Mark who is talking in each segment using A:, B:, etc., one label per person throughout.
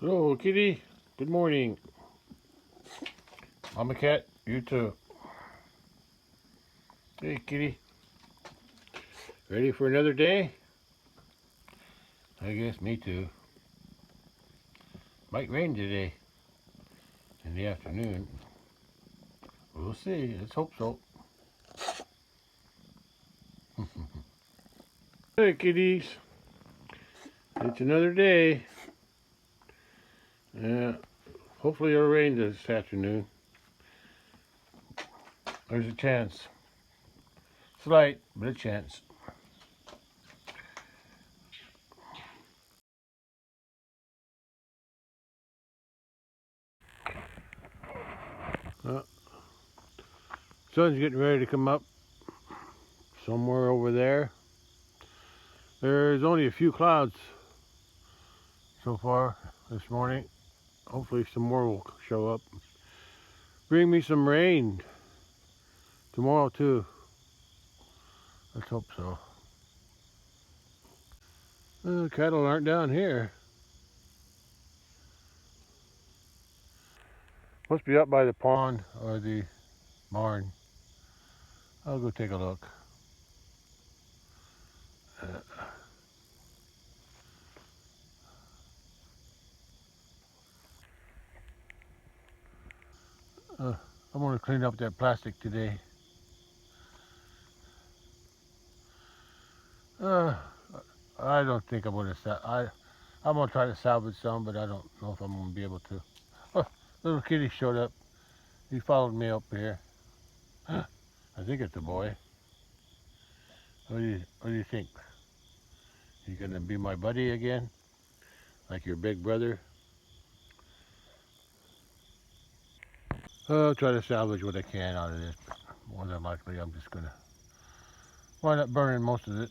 A: Hello, kitty. Good morning. Mama cat, you too. Hey, kitty. Ready for another day? I guess me too. Might rain today in the afternoon. We'll see. Let's hope so. Hey, kitties. It's another day. Yeah. Hopefully it'll rain this afternoon. There's a chance. Slight, but a chance. Sun's getting ready to come up somewhere over there. There's only a few clouds so far this morning. Hopefully some more will show up. Bring me some rain tomorrow too. Let's hope so. Cattle aren't down here. Must be up by the pond or the barn. I'll go take a look. I'm gonna clean up that plastic today. I don't think I'm gonna I'm gonna try to salvage some, but I don't know if I'm gonna be able to. Oh, little kitty showed up. He followed me up here. I think it's a boy. What do you think? You gonna be my buddy again, like your big brother? I'll try to salvage what I can out of this, but more than likely I'm just gonna wind up burning most of it.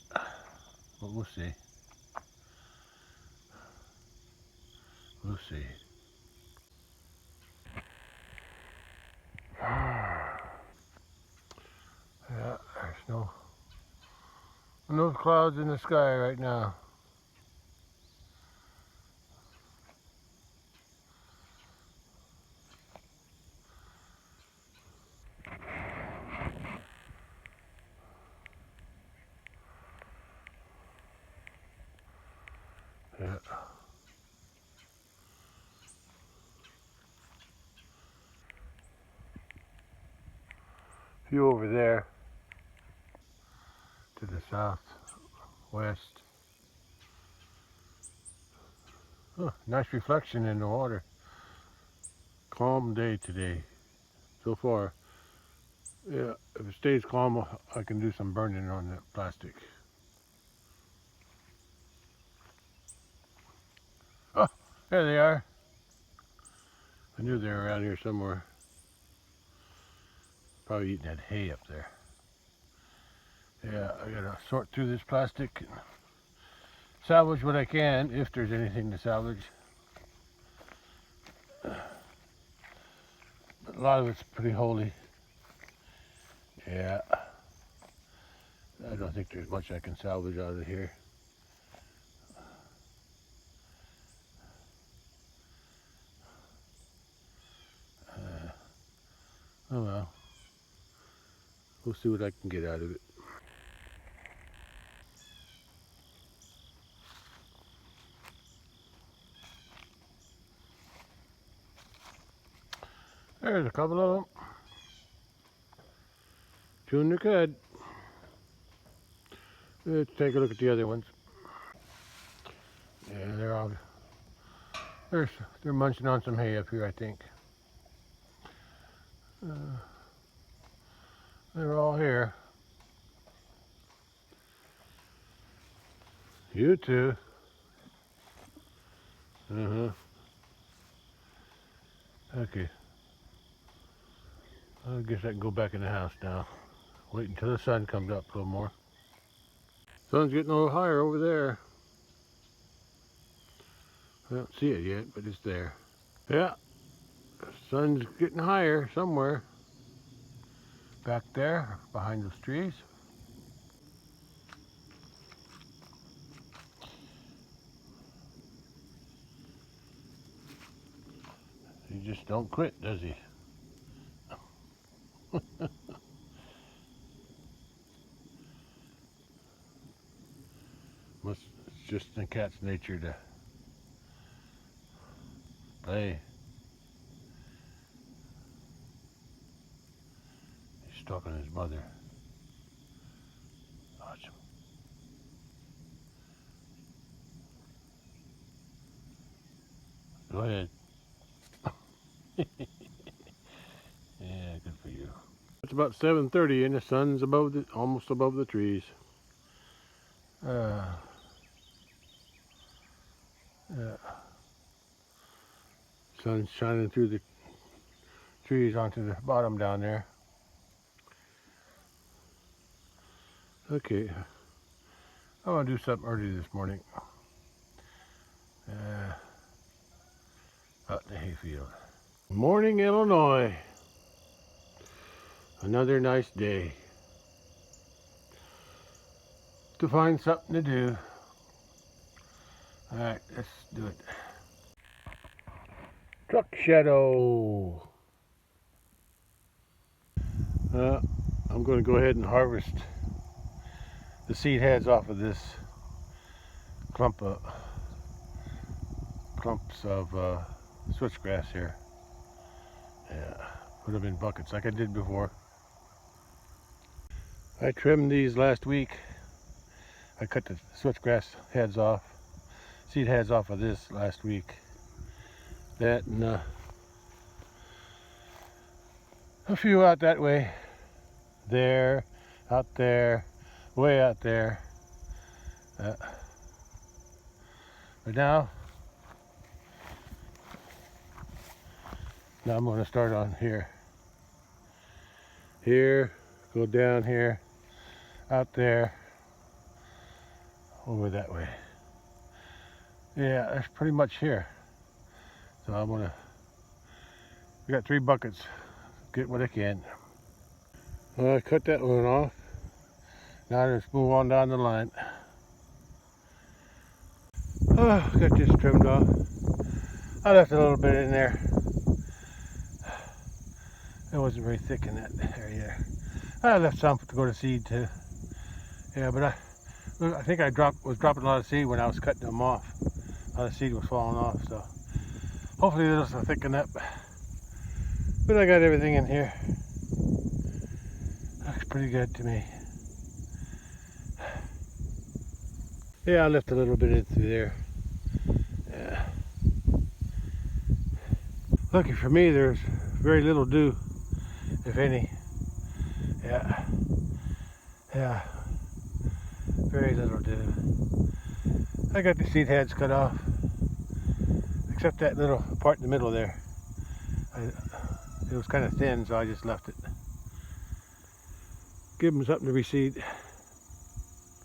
A: But we'll see. We'll see. Yeah, there's no clouds in the sky right now. Yeah. Few over there to the southwest. Oh, nice reflection in the water. Calm day today so far. Yeah, if it stays calm, I can do some burning on the plastic. Oh, there they are. I knew they were around here somewhere. Probably eating that hay up there. Yeah, I gotta sort through this plastic and salvage what I can, if there's anything to salvage. A lot of it's pretty holy. Yeah, I don't think there's much I can salvage out of here. Oh well, we'll see what I can get out of it. There's a couple of them. Chewing their cud. Let's take a look at the other ones. Yeah, they're munching on some hay up here, I think. They're all here. You too. Okay. I guess I can go back in the house now. Wait until the sun comes up a little more. Sun's getting a little higher over there. I don't see it yet, but it's there. Yeah, sun's getting higher somewhere. Back there, behind those trees. just don't quit, does he? It's just in the cat's nature to play. He's talking to his mother. Watch him. Go ahead. Yeah, good for you. It's about 7:30 and the sun's almost above the trees. Yeah. Sun's shining through the trees onto the bottom down there. Okay, I want to do something early this morning. Out in the hayfield. Morning, Illinois. Another nice day to find something to do. All right, let's do it. Truck shadow. I'm going to go ahead and harvest the seed heads off of this clumps of switchgrass here. Yeah, put them in buckets like I did before. I trimmed these last week. I cut the switchgrass heads off, seed heads off of this last week. That and a few out that way, there, out there, way out there. But now I'm going to start on here. Here, go down here, out there, over that way. Yeah, that's pretty much here. So I'm gonna, I got 3 buckets, get what I can. Well, I cut that one off. Now let's move on down the line. Oh, got this trimmed off. I left a little bit in there. It wasn't very thick in that area. I left some to go to seed too. Yeah, but I think I was dropping a lot of seed when I was cutting them off. A lot of seed was falling off, so hopefully this will thicken up. But I got everything in here. Looks pretty good to me. Yeah, I left a little bit in through there. Yeah. Lucky for me, there's very little dew, if any. Yeah. Yeah. Very little dew. I got the seed heads cut off, except that little part in the middle there. It was kind of thin, so I just left it. Give them something to reseed.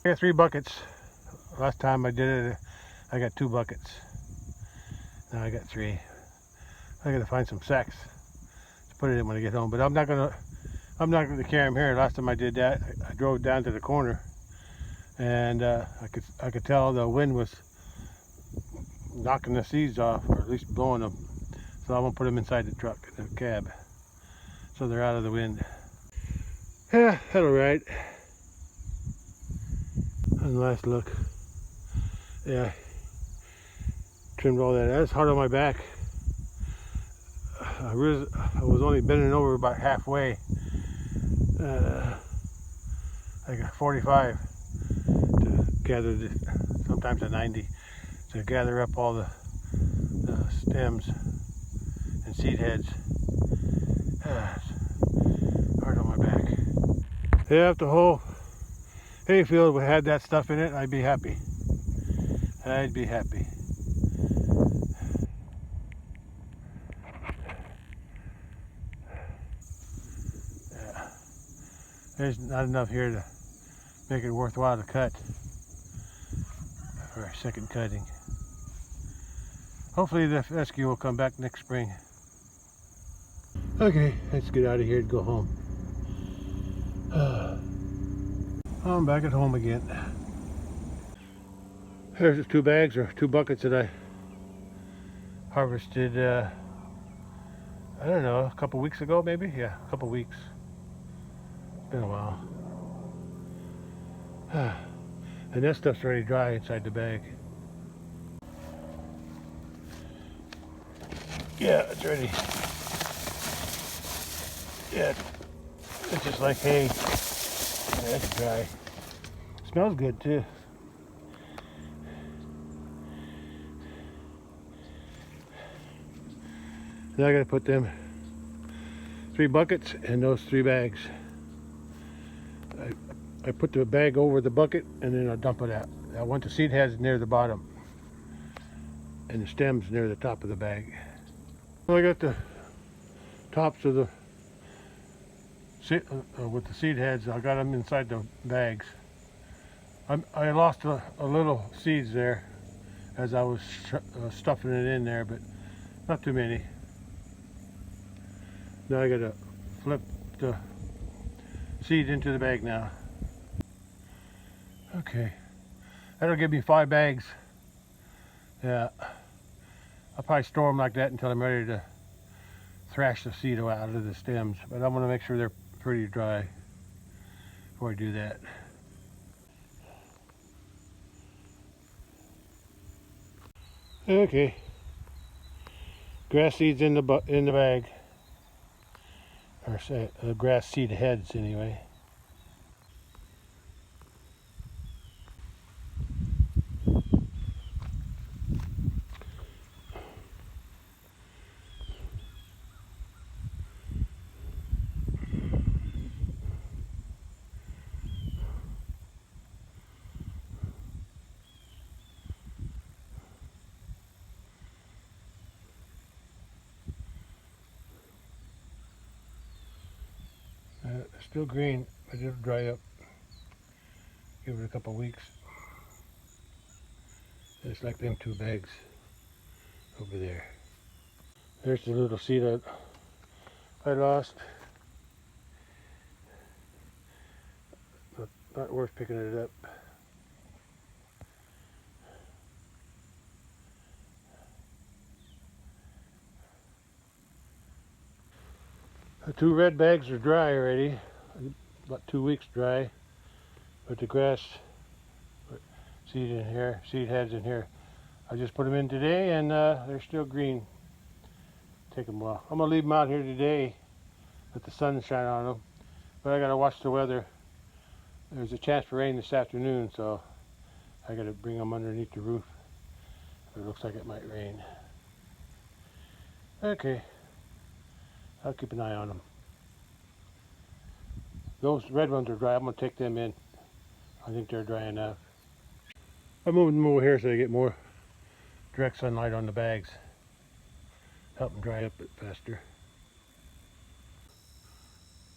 A: I got 3 buckets. Last time I did it, I got 2 buckets. Now I got 3. I gotta find some sacks to put it in when I get home. But I'm not gonna carry them here. Last time I did that, I drove down to the corner, and I could tell the wind was knocking the seeds off, or at least blowing them. So I'm gonna put them inside the truck, the cab, so they're out of the wind. Yeah, that'll ride. And last look. Yeah, trimmed all that. That's hard on my back. I was only bending over about halfway. I got 45 to gather, sometimes a 90, to gather up all the stems and seed heads. Hard on my back. Yeah, if the whole hayfield had that stuff in it, I'd be happy. I'd be happy. Yeah. There's not enough here to make it worthwhile to cut for a second cutting. Hopefully the rescue will come back next spring. Okay, let's get out of here and go home. I'm back at home again. There's the 2 bags or 2 buckets that I harvested I don't know, a couple weeks ago maybe? Yeah, a couple weeks. It's been a while. And that stuff's already dry inside the bag. Yeah, it's ready. Yeah, it's just like hay. Yeah, it's dry. Smells good too. Now I gotta put them 3 buckets in those 3 bags. I put the bag over the bucket and then I'll dump it out. I want the seed heads near the bottom and the stems near the top of the bag. Well, I got the tops of the with the seed heads. I got them inside the bags. I lost a little seeds there as I was stuffing it in there, but not too many. Now I gotta flip the seed into the bag now. Okay, that'll give me 5 bags. Yeah, I'll probably store them like that until I'm ready to thrash the seed out of the stems, but I'm gonna make sure they're pretty dry before I do that. Okay, grass seeds in the bag, or grass seed heads anyway. It's still green, but it'll dry up. Give it a couple weeks. It's like them 2 bags over there. There's the little seed I lost. Not worth picking it up. The 2 red bags are dry already, about 2 weeks dry. But the grass seed in here, seed heads in here, I just put them in today and they're still green. Take them a while. I'm gonna leave them out here today, let the sun shine on them. But I gotta watch the weather. There's a chance for rain this afternoon, so I gotta bring them underneath the roof. It looks like it might rain. Okay, I'll keep an eye on them. Those red ones are dry. I'm gonna take them in. I think they're dry enough. I'm moving them over here so they get more direct sunlight on the bags. Help them dry up a bit faster.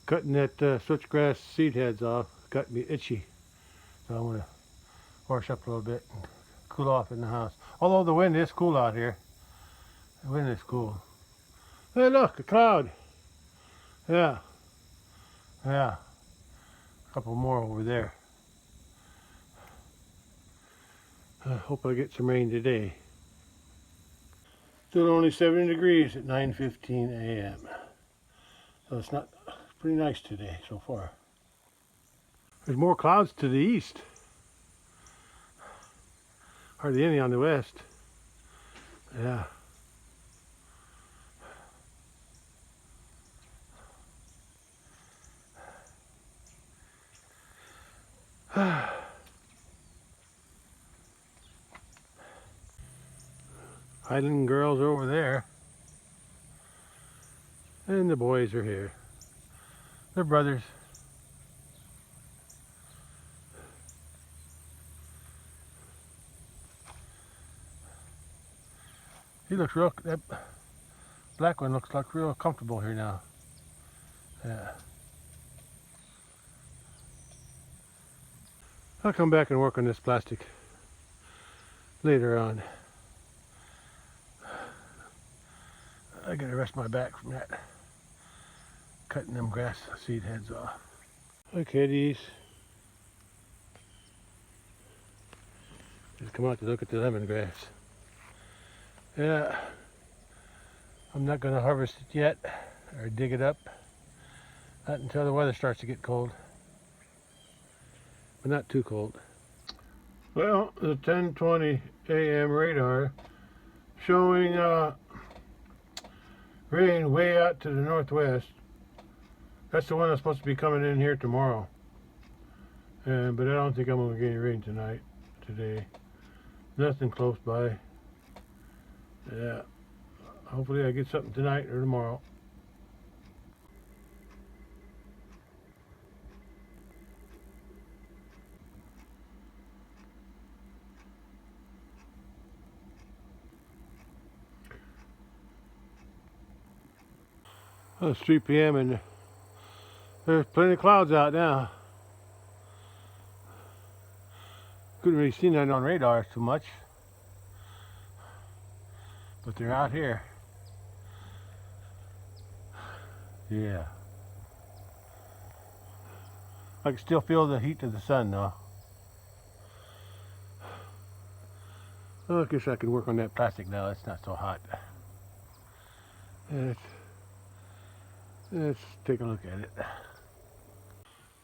A: Cutting that switchgrass seed heads off got me itchy. So I'm going to wash up a little bit and cool off in the house. Although the wind is cool out here. The wind is cool. Hey look, a cloud. Yeah. Yeah. A couple more over there. I hope I get some rain today. Still only 70 degrees at 9:15 a.m. So it's not pretty nice today so far. There's more clouds to the east. Hardly any on the west. Yeah. Highland girls are over there. And the boys are here. They're brothers. He looks real, that black one looks like real comfortable here now. Yeah. I'll come back and work on this plastic later on. I gotta rest my back from that. Cutting them grass seed heads off. Hi kitties. Just come out to look at the lemongrass. Yeah. I'm not going to harvest it yet or dig it up. Not until the weather starts to get cold. But not too cold. Well, the 10:20 a.m. radar showing rain way out to the northwest. That's the one that's supposed to be coming in here tomorrow. But I don't think I'm going to get any rain today. Nothing close by. Yeah. Hopefully I get something tonight or tomorrow. Well, it's 3 p.m. and there's plenty of clouds out now. Couldn't really see that on radar too much, but they're out here. Yeah. I can still feel the heat of the sun though. Well, I guess I can work on that plastic now. It's not so hot. Let's take a look at it.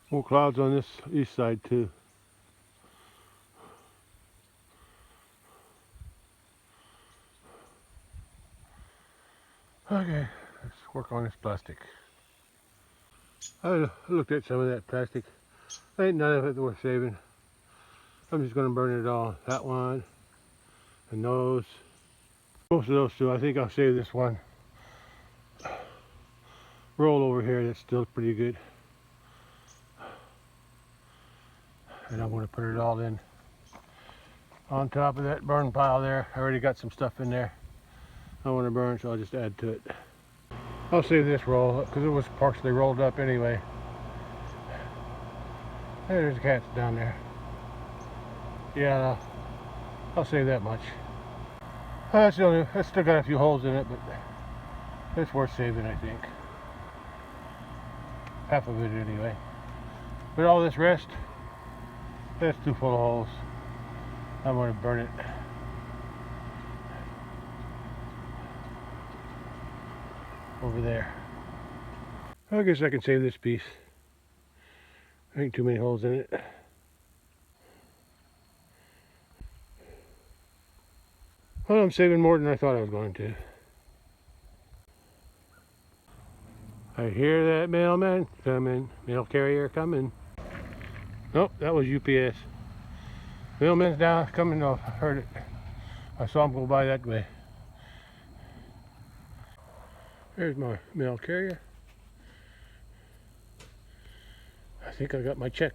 A: More clouds on this east side too. Okay, let's work on this plastic. I looked at some of that plastic. Ain't none of it worth saving. I'm just going to burn it all. That one and those. Most of those two. I think I'll save this one roll over here. That's still pretty good. And I'm going to put it all in on top of that burn pile there. I already got some stuff in there I want to burn, so I'll just add to it. I'll save this roll because it was partially rolled up anyway. Hey, there's cats down there. Yeah, I'll save that much. It's still got a few holes in it, but it's worth saving, I think. Half of it anyway. But all this rest, that's too full of holes. I'm going to burn it. Over there. I guess I can save this piece. Ain't too many holes in it. Well, I'm saving more than I thought I was going to. I hear that mailman coming. Mail carrier coming. Nope, that was UPS. Mailman's down coming. Oh, I heard it. I saw him go by that way. There's my mail carrier. I think I got my check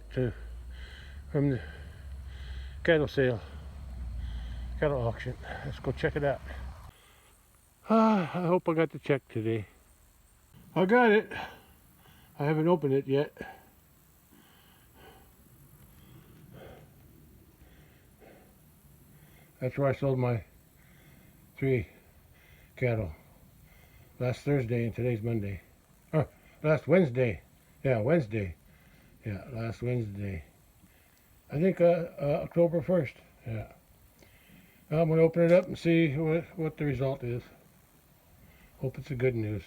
A: from the cattle sale, cattle auction. Let's go check it out. I hope I got the check today. I got it. I haven't opened it yet. That's where I sold my 3 cattle. Last Thursday and today's Monday. Last Wednesday. Yeah, Wednesday. Yeah, last Wednesday. I think October 1st. Yeah. I'm going to open it up and see what the result is. Hope it's a good news.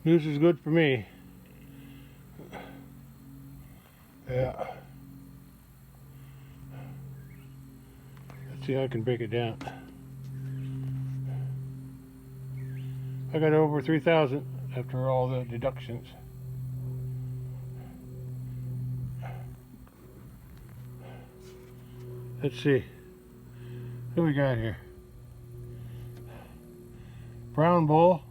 A: News is good for me. Yeah. Let's see how I can break it down. I got over 3,000 after all the deductions. Let's see. What we got here? Brown bull.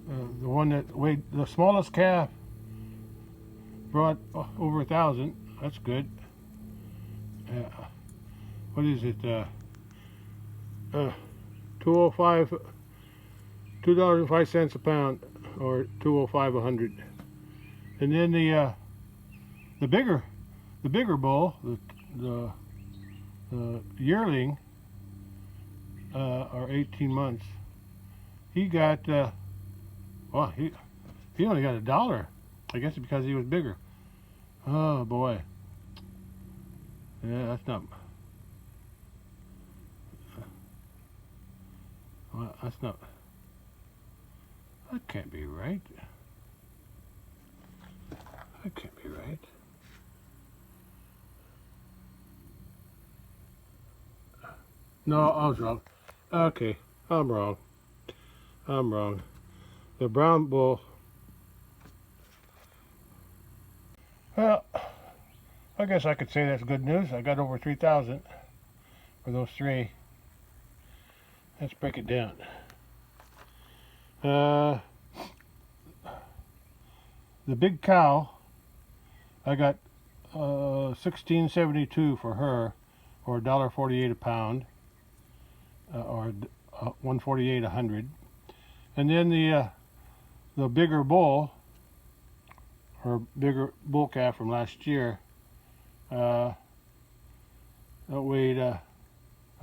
A: The one that weighed the smallest calf brought over 1,000. That's good. What is it? 205, $2.05 a pound, or 205 100. And then the bigger bull, the yearling, or 18 months. He got well, he only got $1. I guess it's because he was bigger. Oh boy. Yeah, that's not. Well, that's not. That can't be right. That can't be right. No, I was wrong. Okay, I'm wrong. I'm wrong. The brown bull. Well, I guess I could say that's good news. I got over 3,000 for those three. Let's break it down. The big cow, I got $16.72 for her, or $1.48 a pound, or $1.48 a hundred. And then the bigger bull, or bigger bull calf from last year, that weighed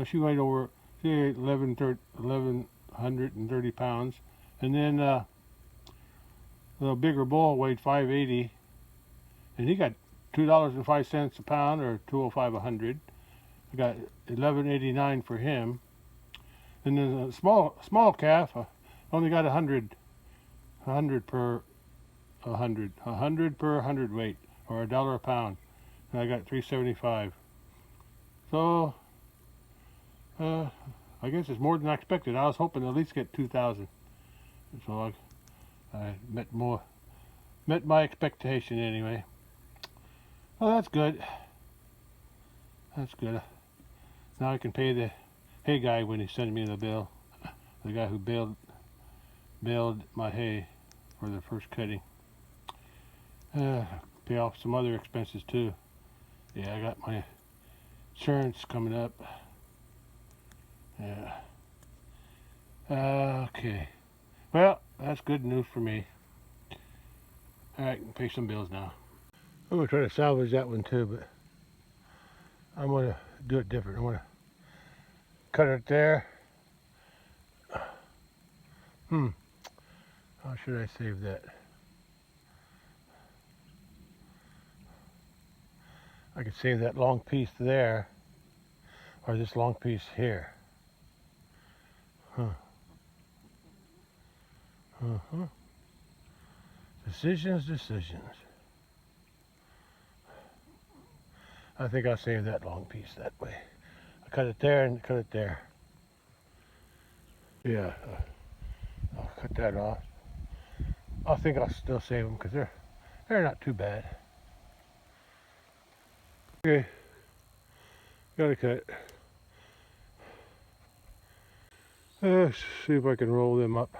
A: she weighed over 1,130 pounds, and then the bigger bull weighed 580, and he got $2.05 a pound, or $2.05 a hundred. I got $11.89 for him, and then the small calf only got 100 per 100 per 100 weight, or $1 a pound, and I got $3.75. So I guess it's more than I expected. I was hoping to at least get 2,000. So I met my expectation anyway. Well, that's good. That's good. Now I can pay the hay guy when he sends me the bill. The guy who baled my hay for the first cutting. Pay off some other expenses too. Yeah, I got my insurance coming up. Yeah. Okay. Well, that's good news for me. Alright, I can pay some bills now. I'm going to try to salvage that one too, but I'm going to do it different. I'm going to cut it there. How should I save that? I could save that long piece there, or this long piece here. Decisions. I think I'll save that long piece that way. I cut it there and cut it there. Yeah, I'll cut that off. I think I'll still save them because they're not too bad. Okay, gotta cut. Let's see if I can roll them up.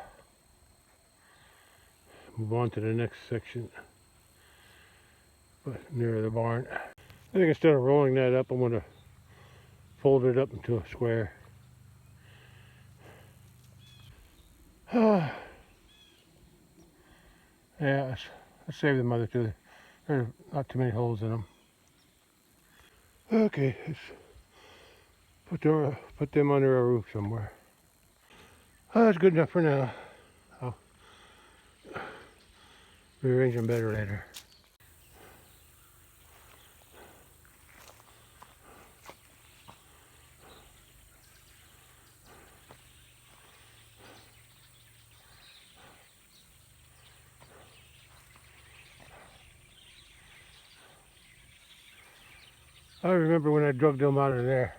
A: Move on to the next section, but near the barn. I think instead of rolling that up, I'm going to fold it up into a square. Yeah, let's save them other two. There's not too many holes in them. Okay, let's put them under a roof somewhere. Oh, that's good enough for now. I'll rearrange them better later. I remember when I drug them out of there,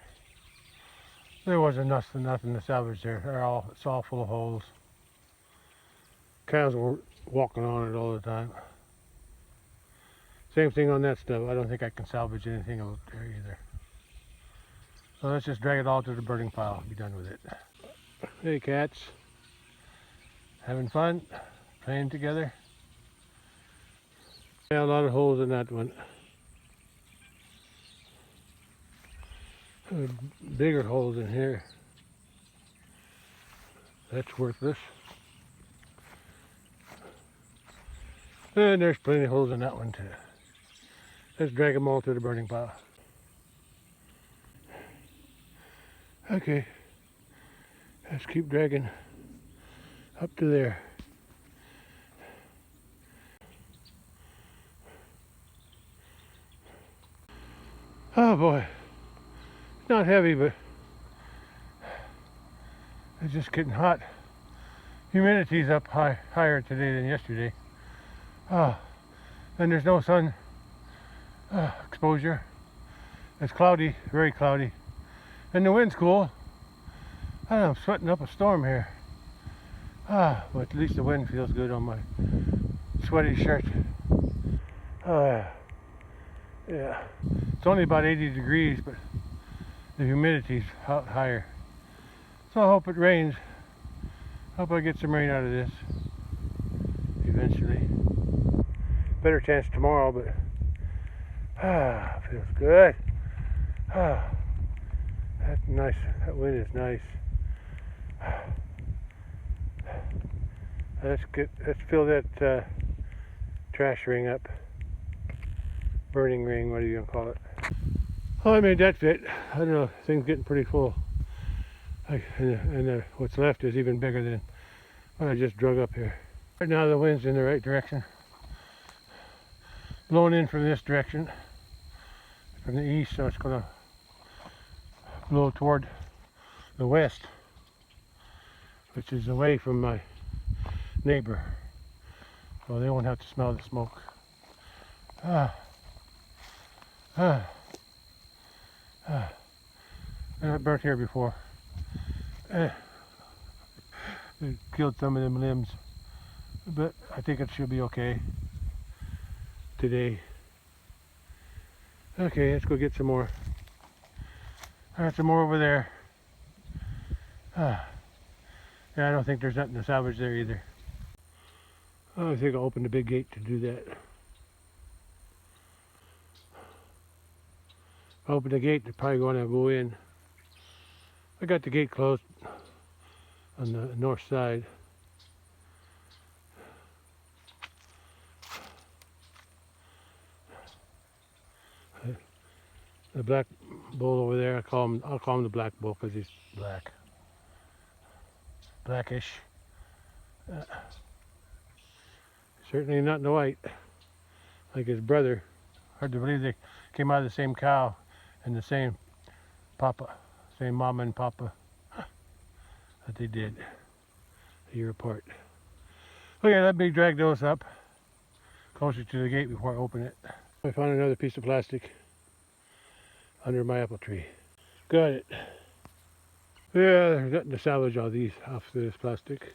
A: there wasn't nothing to salvage there. It's all full of holes. Cows were walking on it all the time. Same thing on that stuff. I don't think I can salvage anything out there either. So let's just drag it all to the burning pile. Be done with it. Hey cats. Having fun? Playing together? Yeah, a lot of holes in that one. Bigger holes in here. That's worthless. And there's plenty of holes in that one too. Let's drag them all to the burning pile. Okay, let's keep dragging up to there. Oh boy, it's not heavy, but it's just getting hot. Humidity's up higher today than yesterday. Oh, and there's no sun exposure. It's cloudy, very cloudy, and the wind's cool. I don't know, I'm sweating up a storm here. But at least the wind feels good on my sweaty shirt. Yeah. It's only about 80 degrees, but the humidity's higher. So I hope it rains. Hope I get some rain out of this eventually. Better chance tomorrow, but feels good. That's nice. That wind is nice. Let's fill that trash ring up. Burning ring, what are you gonna call it? Oh, I made that fit. I don't know, thing's getting pretty full. And what's left is even bigger than what I just drug up here. Right now the wind's in the right direction. Blowing in from this direction, from the east, so it's gonna blow toward the west, which is away from my neighbor, so they won't have to smell the smoke. I've burnt here before. It killed some of them limbs, but I think it should be okay today. Okay, let's go get some more. I got some more over there. Yeah, I don't think there's nothing to salvage there either. I think I'll open the big gate to do that. If I open the gate, they're probably going to go in. I got the gate closed on the north side. The black bull over there, I'll call him the black bull because he's black. Blackish. Certainly not in the white, like his brother. Hard to believe they came out of the same cow and the same papa, same mama and papa. That they did a year apart. Okay, let me drag those up closer to the gate before I open it. I found another piece of plastic under my apple tree. Got it. Yeah, there's nothing to salvage all these off this plastic.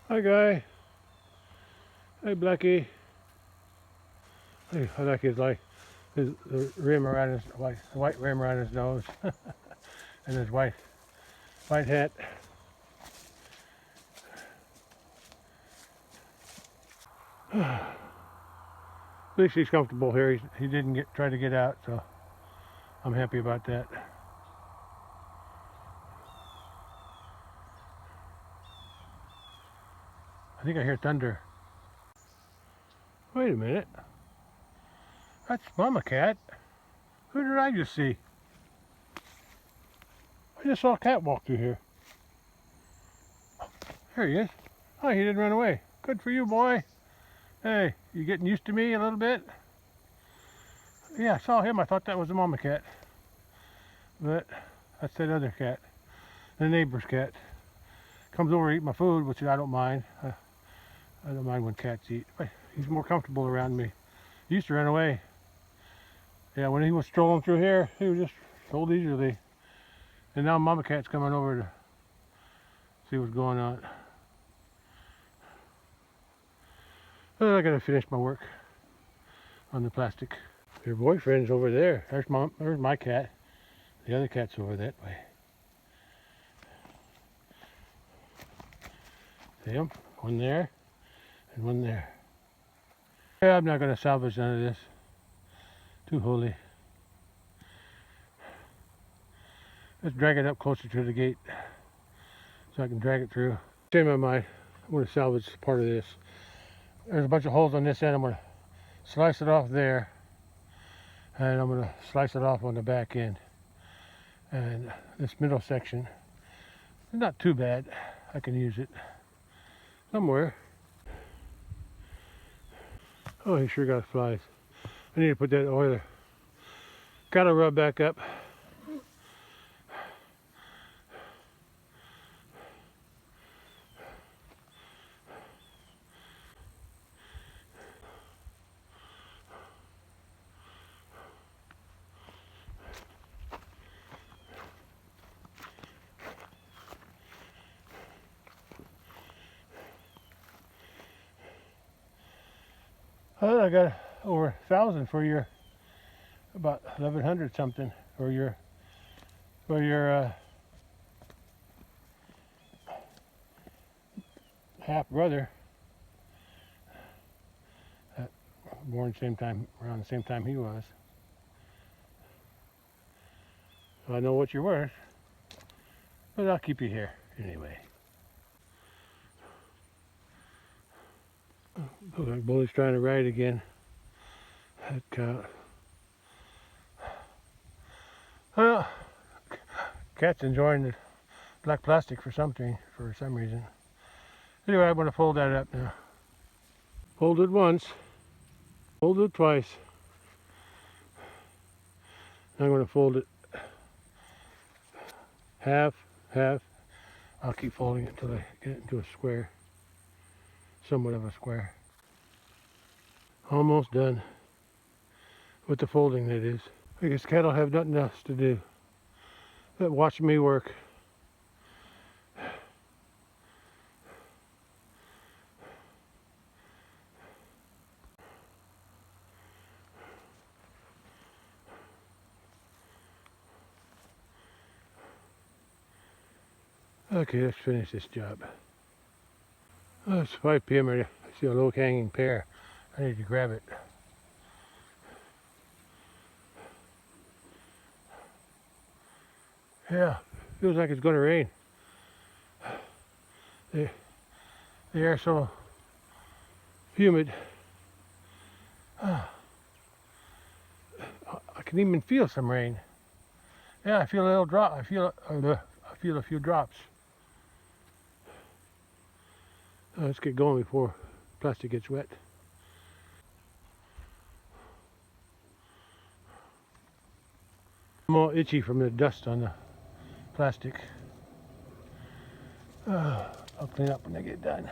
A: Hi, guy. Hey, Blackie. Hey, I like his rim around his white rim around his nose, and his white hat. At least he's comfortable here. He didn't try to get out, so I'm happy about that. I think I hear thunder. Wait a minute. That's Mama Cat. Who did I just see? I just saw a cat walk through here. There he is. Oh, he didn't run away. Good for you, boy. Hey, you getting used to me a little bit? Yeah, I saw him. I thought that was the Mama Cat. But that's that other cat. The neighbor's cat. Comes over to eat my food, which I don't mind. I don't mind when cats eat. But he's more comfortable around me. He used to run away. Yeah, when he was strolling through here, he was just strolled easily. And now Mama Cat's coming over to see what's going on. Well, I gotta finish my work on the plastic. Your boyfriend's over there. There's my cat. The other cat's over that way. See him? One there and one there. Yeah, I'm not gonna salvage none of this. Too holy. Let's drag it up closer to the gate so I can drag it through. Change my mind. I'm going to salvage part of this. There's a bunch of holes on this end. I'm going to slice it off there, and I'm going to slice it off on the back end. And this middle section, not too bad. I can use it somewhere. Oh, he sure got flies. I need to put that oiler. Gotta rub back up. Oh, I got over 1,000 for your, about 1,100 something for your half brother. Born same time, around the same time he was. So I know what you're worth, but I'll keep you here anyway. Looks like Bully's trying to ride again. That cow. Well, cat's enjoying the black plastic for some reason. Anyway, I'm going to fold that up now. Fold it once, fold it twice. I'm going to fold it half. I'll keep folding it until I get it into a square, somewhat of a square. Almost done with the folding, that is. I guess cattle have nothing else to do but watch me work. Okay, let's finish this job. Oh, it's 5 p.m. already. I see a low-hanging pear. I need to grab it. Yeah, feels like it's going to rain. The air's so humid. I can even feel some rain. Yeah, I feel a little drop. I feel a few drops. Let's get going before plastic gets wet. I'm all itchy from the dust on the plastic. I'll clean up when I get done.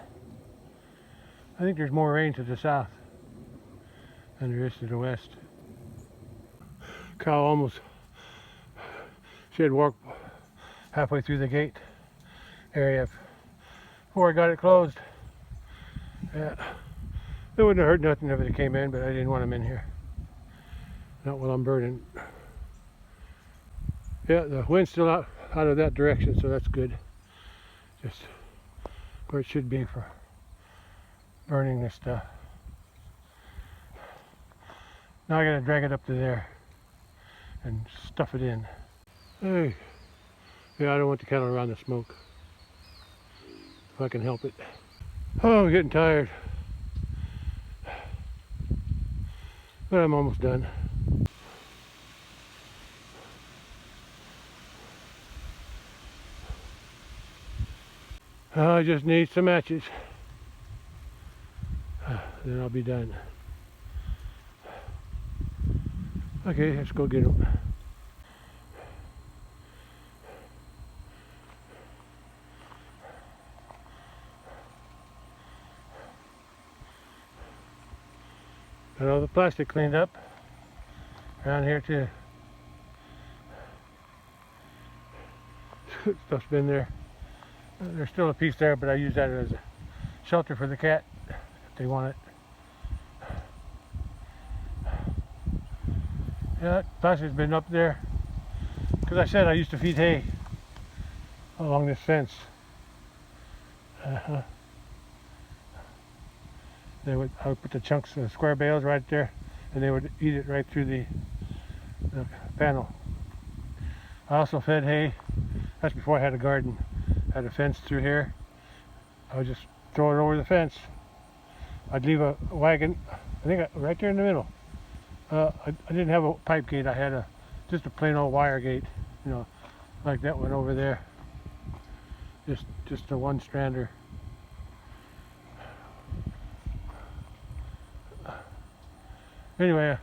A: I think there's more rain to the south than there is to the west. Cow almost, she had walked halfway through the gate area before I got it closed. Yeah, it wouldn't have hurt nothing if it came in, but I didn't want them in here. Not while I'm burning. Yeah, the wind's still out of that direction, so that's good. Just where it should be for burning this stuff. Now I gotta drag it up to there and stuff it in. Hey, yeah, I don't want the cattle around the smoke if I can help it. Oh, I'm getting tired, but I'm almost done. I just need some matches, then I'll be done. Okay, let's go get them. Got all the plastic cleaned up around here too. Stuff's been there. There's still a piece there, but I use that as a shelter for the cat if they want it. Yeah, plastic's been up there because I said I used to feed hay along this fence. I would put the chunks, the square bales right there, and they would eat it right through the panel. I also fed hay. That's before I had a garden. I had a fence through here. I would just throw it over the fence. I'd leave a wagon, I think right there in the middle. I didn't have a pipe gate. I had just a plain old wire gate, you know, like that one over there. Just a one strander. Anyway,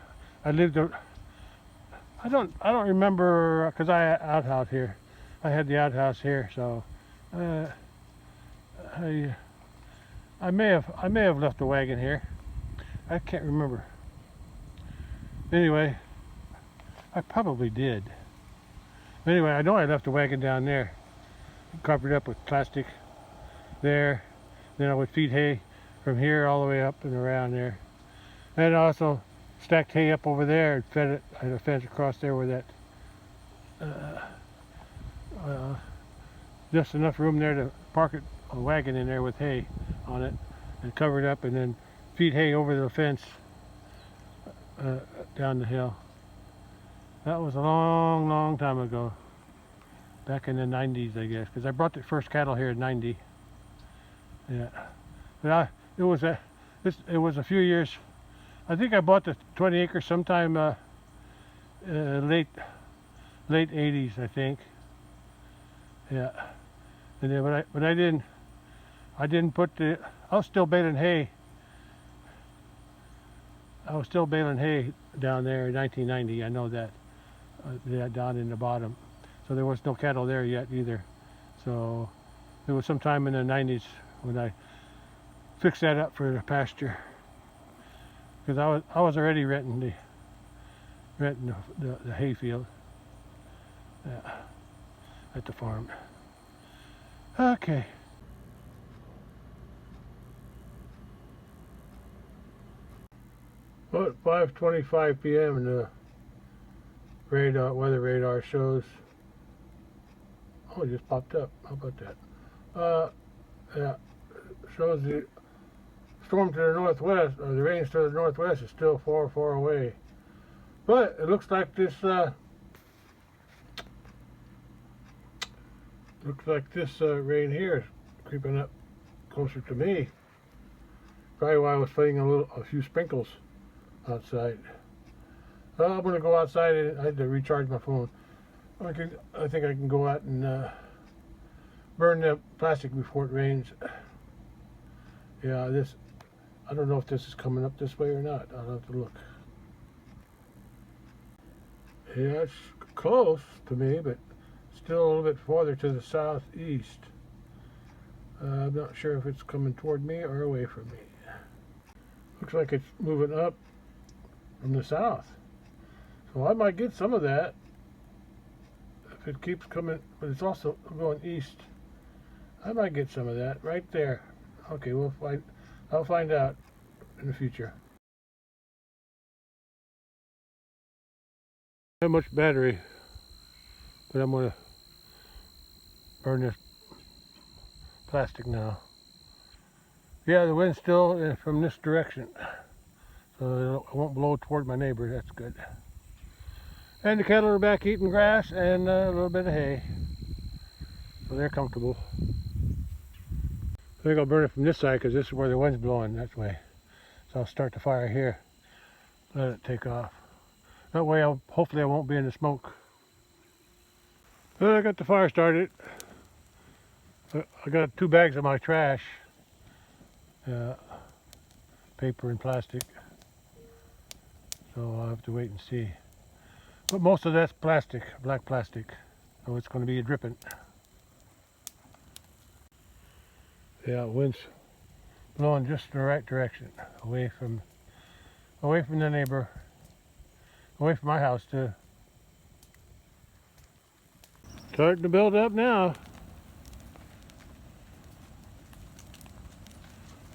A: I lived. I don't remember, because I had outhouse here. I had the outhouse here, so I may have left a wagon here. I can't remember. Anyway, I probably did. Anyway, I know I left a wagon down there, covered up with plastic there. Then I would feed hay from here all the way up and around there. And I also stacked hay up over there and fed it. I had a fence across there with that. Just enough room there to park a wagon in there with hay on it and cover it up, and then feed hay over the fence down the hill. That was a long, long time ago. Back in the 90s, I guess, because I brought the first cattle here in 90. Yeah, but it was a few years. I think I bought the 20 acres sometime late 80s, I think. Yeah, and then but I didn't put the. I was still baling hay. I was still baling hay down there in 1990. I know that. Down in the bottom. So there was no cattle there yet either. So it was sometime in the 90s when I fixed that up for the pasture. Because I was already renting the hay field at the farm. Okay. Well, at 5:25 p.m. and the weather radar shows. Oh, it just popped up. How about that? Yeah, shows the storm to the northwest, or the rains to the northwest, is still far, far away. But it looks like this. Rain here is creeping up closer to me. Probably why I was putting a few sprinkles outside. I'm going to go outside, and I had to recharge my phone. I think I can go out and burn the plastic before it rains. Yeah, I don't know if this is coming up this way or not. I'll have to look. Yeah, it's close to me, but still a little bit farther to the southeast. I'm not sure if it's coming toward me or away from me. Looks like it's moving up from the south. So I might get some of that if it keeps coming, but it's also going east. I might get some of that right there. Okay, I'll find out in the future. Not much battery, but I'm gonna burn this plastic now. Yeah, the wind's still from this direction, so it won't blow toward my neighbor. That's good. And the cattle are back eating grass and a little bit of hay, so they're comfortable. I think I'll burn it from this side because this is where the wind's blowing that way. So I'll start the fire here, let it take off. That way, hopefully I won't be in the smoke. Well, I got the fire started. I got 2 bags of my trash, paper and plastic. So I'll have to wait and see. But most of that's plastic, black plastic. So it's going to be a dripping. Yeah, wind's blowing just in the right direction, away from the neighbor, away from my house too. Starting to build up now.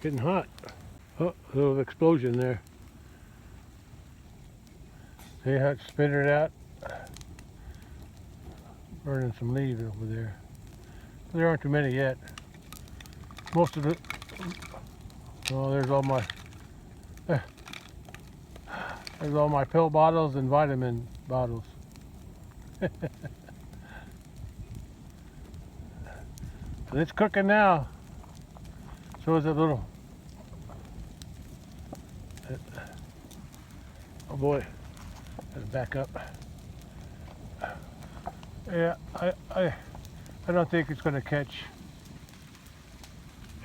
A: Getting hot. Oh, a little explosion there. See how it spittered out? Burning some leaves over there. There aren't too many yet. Most of it. Oh, there's all my pill bottles and vitamin bottles. And it's cooking now. So is that little. Oh boy, gotta back up. Yeah, I don't think it's gonna catch.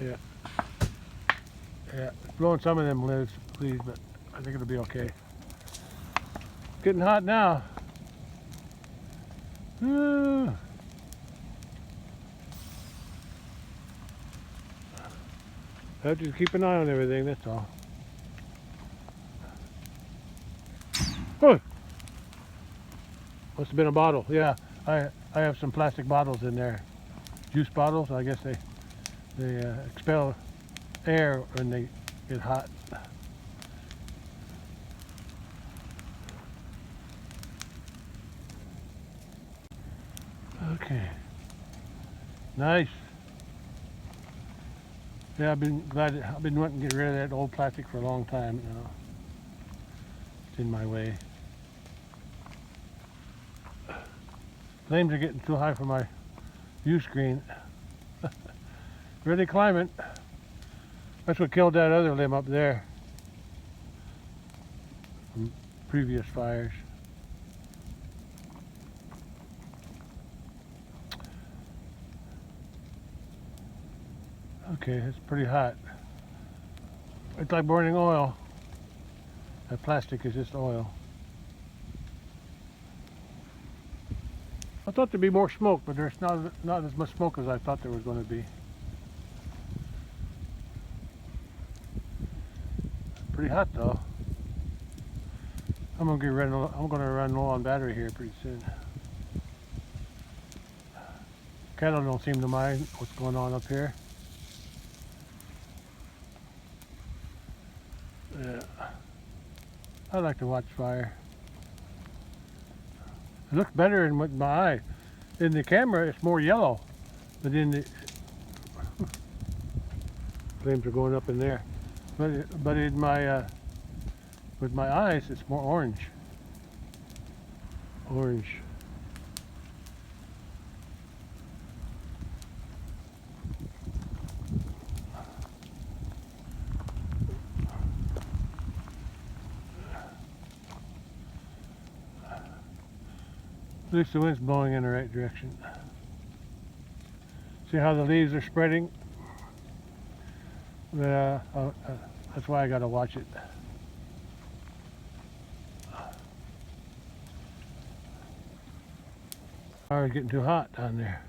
A: Yeah, yeah, it's blowing some of them leaves, but I think it'll be okay. Getting hot now. I have to keep an eye on everything, that's all. Oh! Must have been a bottle. Yeah, I have some plastic bottles in there. Juice bottles. I guess they expel air when they get hot. Okay. Nice. Yeah, I've been wanting to get rid of that old plastic for a long time now. It's in my way. Flames are getting too high for my view screen. Really climbing. That's what killed that other limb up there from previous fires. Okay, it's pretty hot. It's like burning oil. That plastic is just oil. I thought there'd be more smoke, but there's not as much smoke as I thought there was going to be. Pretty hot though. I'm gonna run low on battery here pretty soon. Cattle don't seem to mind what's going on up here. Yeah, I like to watch fire. It looks better with my eye. In the camera, it's more yellow, but in the flames are going up in there. But in my with my eyes, it's more orange. Orange. At least the wind's blowing in the right direction. See how the leaves are spreading? That's why I gotta watch it. It's getting too hot down there.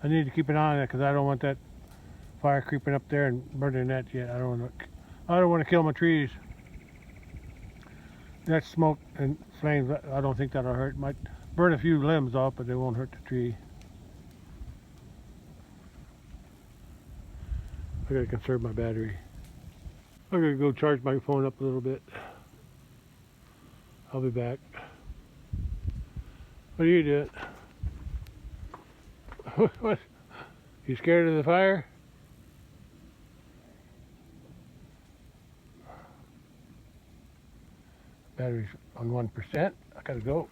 A: I need to keep an eye on it because I don't want that fire creeping up there and burning that yet. I don't want to kill my trees. That smoke and flames, I don't think that'll hurt. Might burn a few limbs off, but they won't hurt the tree. I gotta conserve my battery. I'm gonna go charge my phone up a little bit. I'll be back. What are you doing? What? You scared of the fire? Battery's on 1%. I gotta go.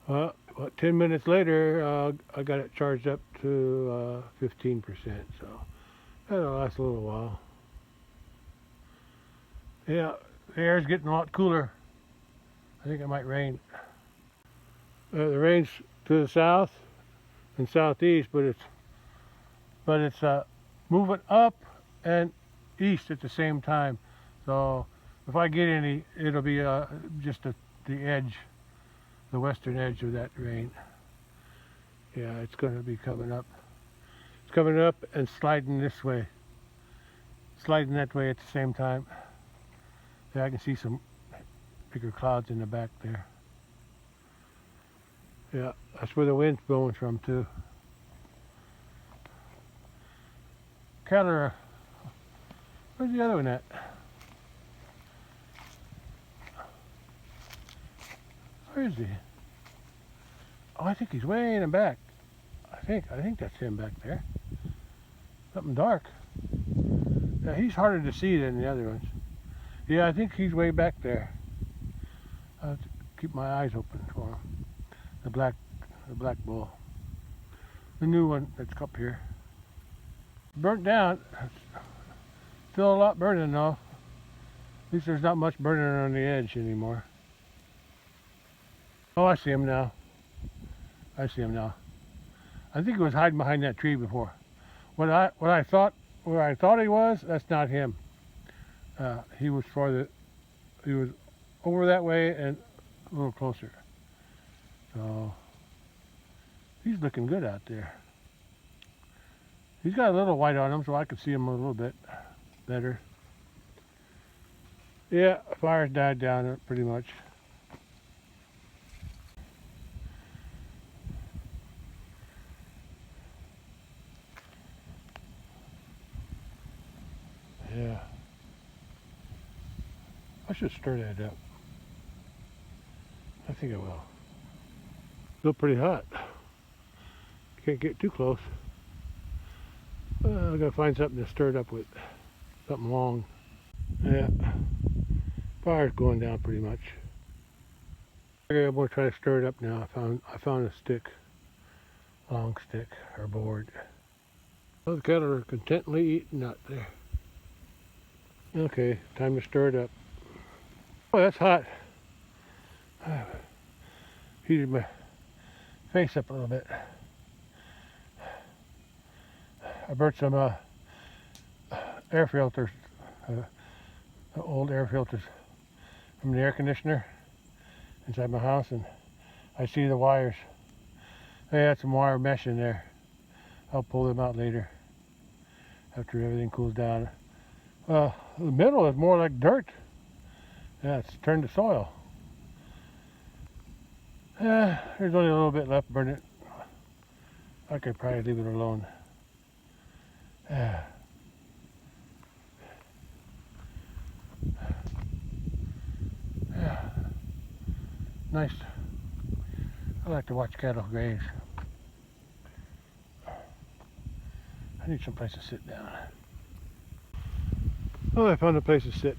A: Well, 10 minutes later, I got it charged up to 15%, so that'll last a little while. Yeah, the air's getting a lot cooler. I think it might rain. The rain's to the south and southeast, but it's moving up and east at the same time. So if I get any, it'll be just the edge, the western edge of that rain. Yeah, it's going to be coming up. It's coming up and sliding this way, sliding that way at the same time. Yeah, I can see some bigger clouds in the back there. Yeah, that's where the wind's blowing from too. Cattle, where's the other one at? Where is he? Oh, I think he's way in the back. I think that's him back there. Something dark. Yeah, he's harder to see than the other ones. Yeah, I think he's way back there. I have to keep my eyes open for him. The black bull. The new one that's up here. Burnt down. Still a lot burning though. At least there's not much burning on the edge anymore. Oh, I see him now. I see him now. I think he was hiding behind that tree before. Where I thought he was, that's not him. He was over that way and a little closer. So he's looking good out there. He's got a little white on him, so I can see him a little bit better. Yeah, fire's died down pretty much. Yeah. I should stir that up. I think I will. Still pretty hot. Can't get too close. I gotta find something to stir it up with. Something long. Yeah. Fire's going down pretty much. Okay, I'm gonna try to stir it up now. I found a stick. Long stick or board. Well, the cattle are contently eating out there. Okay, time to stir it up. Oh, that's hot. Heated my face up a little bit. I burnt some air filters, old air filters from the air conditioner inside my house, and I see the wires. They had some wire mesh in there. I'll pull them out later after everything cools down. The middle is more like dirt. Yeah, it's turned to soil. There's only a little bit left, burn it. I could probably leave it alone. Yeah. Nice. I like to watch cattle graze. I need some place to sit down. Oh, I found a place to sit.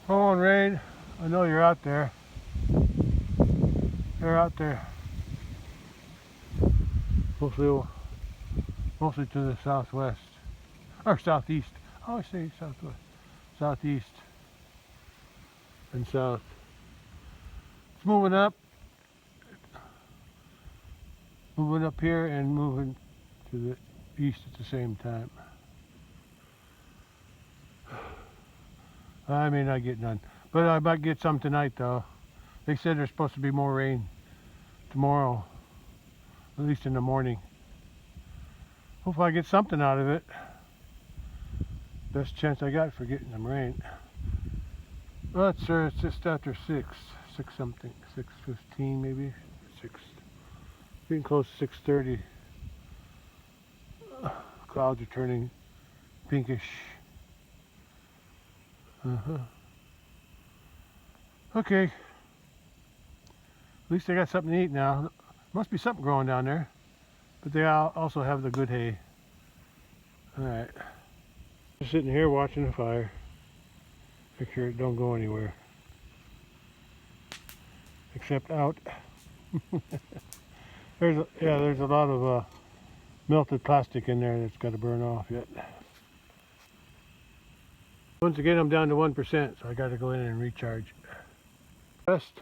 A: Come on, Rain. I know you're out there. You're out there. Mostly to the southwest. Or southeast. I always say southwest. Southeast and south. It's moving up. Moving up here and moving to the east at the same time. I may not get none, but I might get some tonight though. They said there's supposed to be more rain tomorrow, at least in the morning. Hopefully I get something out of it. Best chance I got for getting some rain. Well, it's just after 6 something, 6:15 maybe, 6. Getting close to 6:30. Clouds are turning pinkish. Okay. At least they got something to eat now. Must be something growing down there. But they also have the good hay. Alright. Just sitting here watching the fire. Make sure it don't go anywhere. Except out. There's a lot of melted plastic in there that's got to burn off yet. Once again, I'm down to 1%, so I got to go in and recharge. West,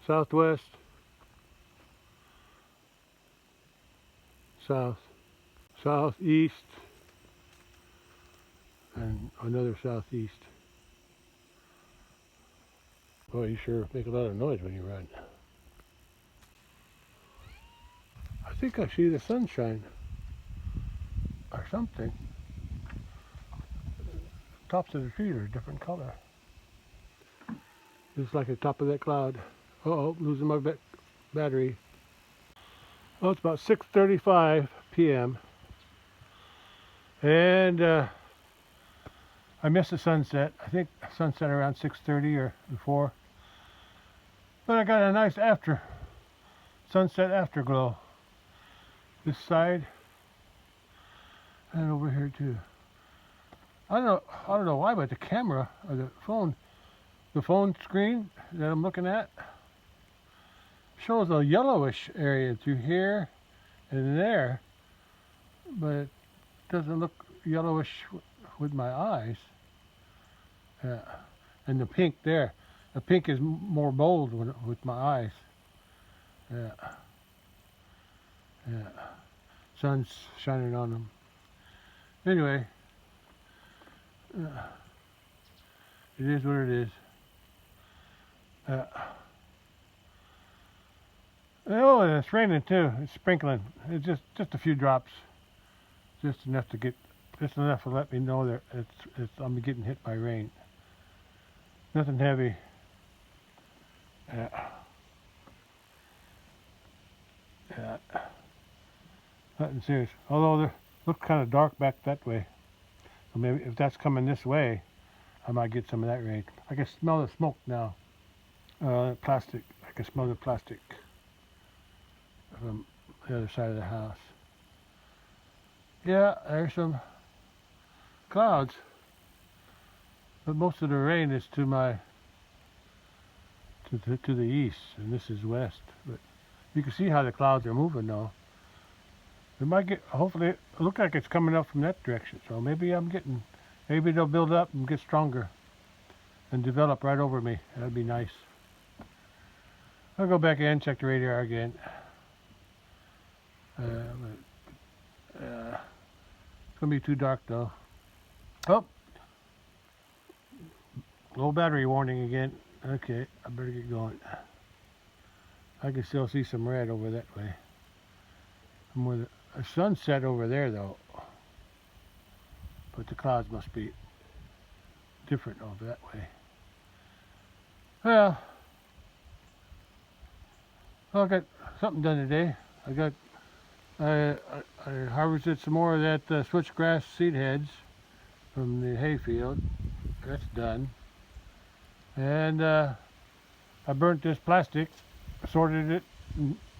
A: southwest, south, southeast, and another southeast. Boy, you sure make a lot of noise when you run. I think I see the sunshine or something. Tops of the trees are a different color. Just like the top of that cloud. Uh-oh, losing my battery. Oh, it's about 6:35 p.m. And I missed the sunset. I think sunset around 6:30 or before. But I got a nice sunset afterglow. this side and over here too. I don't know why, but the camera or the phone screen that I'm looking at shows a yellowish area through here and there, but it doesn't look yellowish with my eyes. Yeah. And the pink there, the pink is more bold with my eyes. Yeah. Yeah. Sun's shining on them. Anyway, it is what it is. Oh, and it's raining too. It's sprinkling. It's just a few drops, just enough to let me know that I'm getting hit by rain. Nothing heavy. Yeah. Yeah. Nothing serious. Although they look kind of dark back that way. So maybe if that's coming this way, I might get some of that rain. I can smell the smoke now. Plastic. I can smell the plastic from the other side of the house. Yeah, there's some clouds, but most of the rain is to the east, and this is west. But you can see how the clouds are moving now. It might get, hopefully, it looks like it's coming up from that direction. So maybe they'll build up and get stronger and develop right over me. That'd be nice. I'll go back in, check the radar again. It's gonna be too dark though. Oh, low battery warning again. Okay, I better get going. I can still see some red over that way. The sun's set over there though, but the clouds must be different over that way. Well, I got something done today. I harvested some more of that switchgrass seed heads from the hayfield. That's done. And I burnt this plastic, sorted it,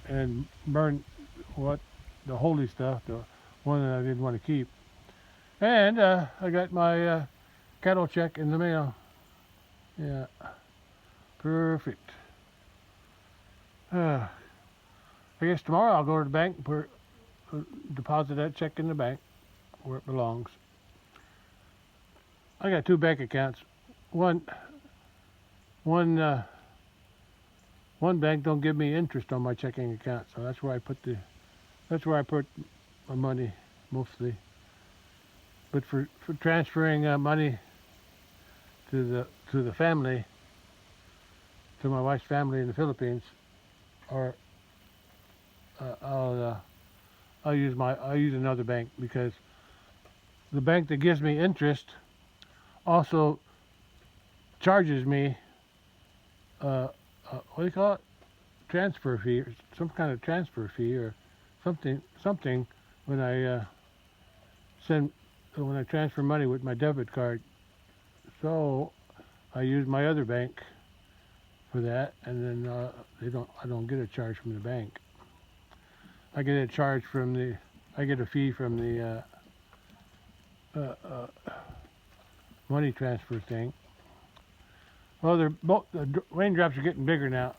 A: and burned the holy stuff, the one that I didn't want to keep. And I got my cattle check in the mail. Yeah, perfect. I guess tomorrow I'll go to the bank and deposit that check in the bank where it belongs. I got two bank accounts. One bank don't give me interest on my checking account, so that's where I put my money mostly. But for transferring money to the family, to my wife's family in the Philippines, or I'll use another bank, because the bank that gives me interest also charges me what do you call it? Transfer fee, or some kind of transfer fee, or something when I transfer money with my debit card. So I use my other bank for that, and then I don't get a charge from the bank. I get a fee from the money transfer thing. Well, the raindrops are getting bigger now.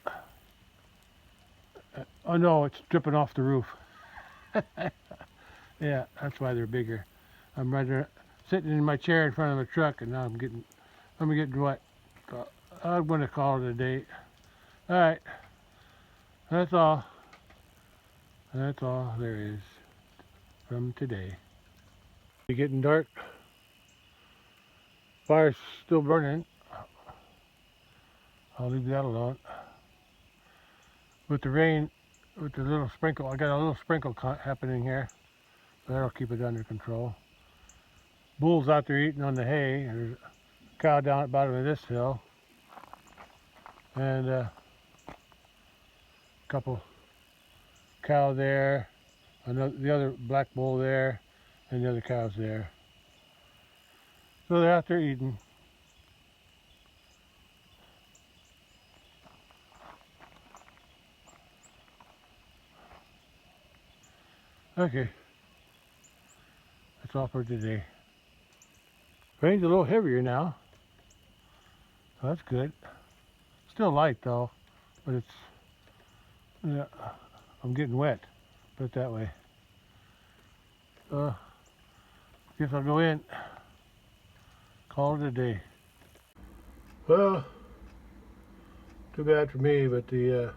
A: Oh no, it's dripping off the roof. Yeah, that's why they're bigger. I'm right there, sitting in my chair in front of a truck, and now I'm getting wet. So I'm going to call it a day. All right, that's all. That's all there is from today. It's getting dark. Fire's still burning. I'll leave that alone. With the rain, with the little sprinkle, I got a little sprinkle happening here. That'll keep it under control. Bulls out there eating on the hay. There's a cow down at the bottom of this hill. And a couple cow there. The other black bull there. And the other cows there. So they're out there eating. Okay, that's all for today. Rain's a little heavier now, so that's good. Still light though, but it's, I'm getting wet, put it that way. Guess I'll go in, call it a day. Well, too bad for me, but the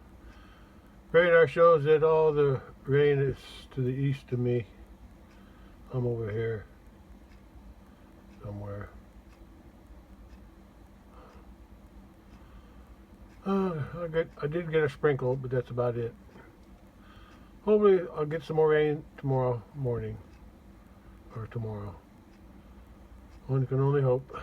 A: radar shows that all the rain is to the east of me. I'm over here somewhere. I did get a sprinkle, but that's about it. Hopefully I'll get some more rain tomorrow morning, or tomorrow. One can only hope.